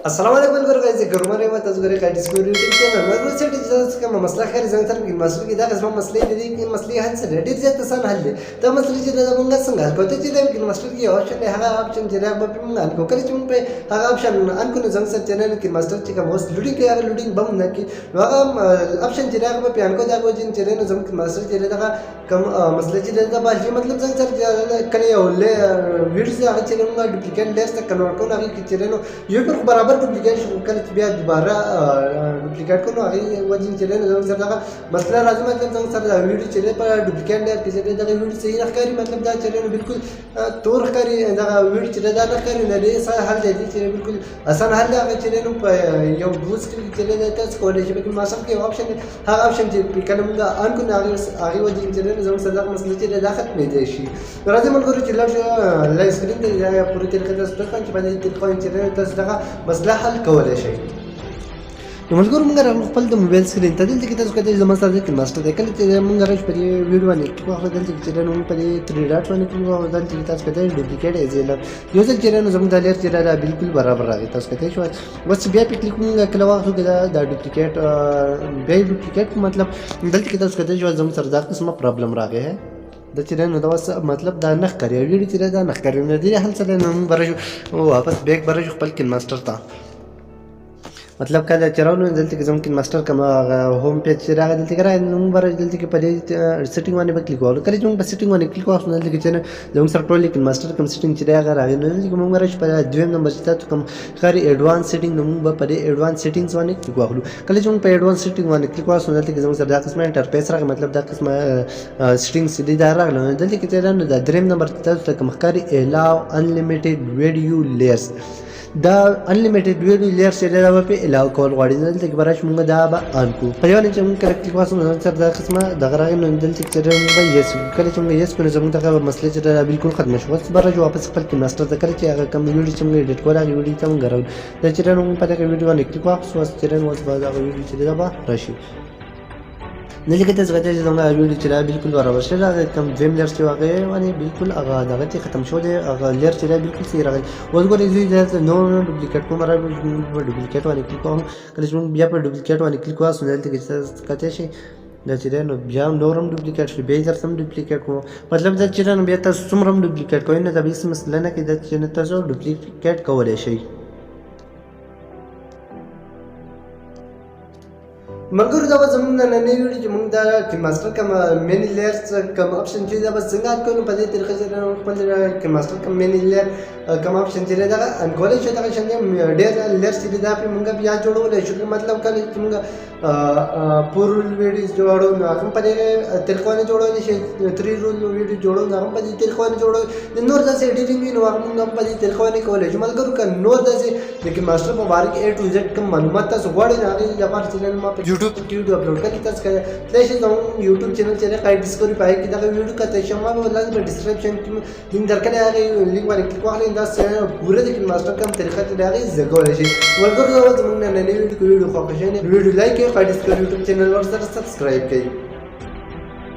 السلام عليكم ورحمة الله وبركاته. قاعد تسمعوا اليوتيوب channel. ما أقول سيرتي جالس كم مسألة خير زين ترى كل مسألة كذا قسم مسألة دي مسألة هن سر دي زين تسان هلا. ده مسألة جدا مونغا سنغال. كنت جدا كل مسألة كي option هذا option جدا بمونغال. كوكري تون पे هذا option أنكو نزang سر channel كل مسألة كي كم host loading كي أगर loading बम ना कि वहाँ option जरा पे أنको जा को जिन channel नज़म كل مسألة जरा का कम مسألة जरा बाल जी मतलब जंग सर कने ओले वीडियो से आगे channel का duplicate layers तक convert को ना कि channel YouTube बराबर duplicate कल बिया दोबारा डुप्लीकेट को आगे वजन चले ना जंग सर का मसला राजू मतलब जंग सर वीडियो चले पर डुप्लीकेट है किसी ने जगह वीडियो सही रखकारी मतलब दा चले ना बिल्कुल तो रखकारी जगह वीडियो चले दा रखकारी ना ले सारा हल जल्दी चले बिल्कुल आसान हल आगे चले ना यो बूस्ट चले जाता है स्कोर है लेकिन मासम के ऑप्शन हाँ ऑप्शन जो पिकन मुंगा अनको आगे वजन चले ना जंग सर का मसला चले दाखत में देशी राजू मन करो चला जो लाइव स्क्रीन दे या पूरी तरीके से स्टॉक की बात तरीके चले तो जगह मसला हल كولا شيء. نملكور من غير نقبل دم موبايل سكرين تدل تكتب سكتة زمان صادق الماستر ده كله تدل من غيرش بدي فيديو واني كوا خدل تكتب نوم بدي 3 دات واني كوا خدل تكتب سكتة دوبليكيت إزيلا يوزر كده نزوم دالير كده بالكل برابر راقي تسكتة شو بس بيا بيكليك من كلا واحد كده دا دوبليكيت بيا دوبليكيت मतलब دل تكتب سكتة شو زمان صادق اسمه problem راقي है ده چیرې نو دا وس मतलब دا نخ کړی ویډیو چیرې دا نخ کړی نه دی حل سره نو برجو واپس بیک برجو خپل کین ماستر تا मतलब कल चराउनु दलते कि जम कि मास्टर कम होम पेज चिराग दलते करा नुम बार दलते कि पहले सेटिंग वाले पे क्लिक करो करे जो सेटिंग वाले क्लिक ऑफ दलते कि चने जम सर टोली कि मास्टर कम सेटिंग चिराग आ रहा है दलते कि मुंग बार पर द्विम नंबर चिता तो कम करे एडवांस सेटिंग नुम बा पहले एडवांस सेटिंग्स वाले क्लिक करो कल जो पे एडवांस सेटिंग वाले क्लिक ऑफ दलते कि जम सर दा किस्म इंटरफेस रहा मतलब दा किस्म सेटिंग सीधी दार रहा दलते कि चरा दा द्विम नंबर चिता तो कम करे allow unlimited video layers دا unlimited video layers چیرې دا په علاوه کول غواړي دلته کې براش مونږ دا به ان کو په یوه چې مونږ کلیک واسو نو سر دا قسمه دغه راغی نو دلته چې مونږ یس کله چې مونږ یس کو زموږ دغه مسله چې دا بالکل ختم شو بس براش واپس خپل کې ماستر د کله چې هغه کم ویډیو چې مونږ ایډیټ کوله هغه ویډیو ته مونږ راو دا چې نو په دغه ویډیو باندې کلیک واسو چې نو اوس به دا ویډیو چې دا به راشي نلی کته زغته چې زموږ ویډیو چې دا بالکل برابر شي دا کم ویم لیر چې واغې باندې بالکل هغه دغه چې ختم شو دی هغه لیر چې دا بالکل صحیح راغلی اوس ګورې زه نو ډوپلیکیټ کوم را ډوپلیکیټ باندې کلیک کوم کله چې بیا په ډوپلیکیټ باندې کلیک واسو دلته کې کته شي دا چې نو بیا نورم ډوپلیکیټ شي بیا تر سم ډوپلیکیټ کوم مطلب دا چې نو بیا تاسو څومره ډوپلیکیټ کوئ نه دا به څه مسله نه کې دا چې تاسو ډوپلیکیټ کولای شئ मगर जब जमून ना नई वीडियो जमून दा कि मास्टर का मेन लेयर्स कम ऑप्शन चीज़ जब संगात को नु पदे तरीके से ना पदे कि मास्टर का मेन लेयर कम ऑप्शन चीज़ दा अनकोले शो दा शंदे डेर लेयर्स चीज़ दा पे मुंगा बिया जोड़ो ले शुरू मतलब का मुंगा पूर्ण वीडियो जोड़ो ना हम पदे तरीकों ने जोड़ो जैसे 3 रूल वीडियो जोड़ो ना हम पदे तरीकों ने जोड़ो नोर दा से एडिटिंग भी नो हम मुंगा पदे तरीकों ने कोले जो मगर का नोर दा से लेकिन मास्टर पर बारीक A to Z कम मालूमात ता सुगवाड़े ना या पर चैनल में YouTube वीडियो अपलोड का कितना है तैसे जाऊँ YouTube चैनल चले काई डिस्कवरी पाए कि दागा वीडियो का तैसे हम आप वाला जो डिस्क्रिप्शन लिंक दरकार है आगे लिंक वाले क्लिक वाले इंदास से पूरे देखिए मास्टर का तरीका चले आगे जगह वाले चीज़ वर्कर जो वाला तुमने नए वीडियो खाकर वीडियो लाइक किया काई डिस्कवरी YouTube चैनल और सब्सक्राइब किया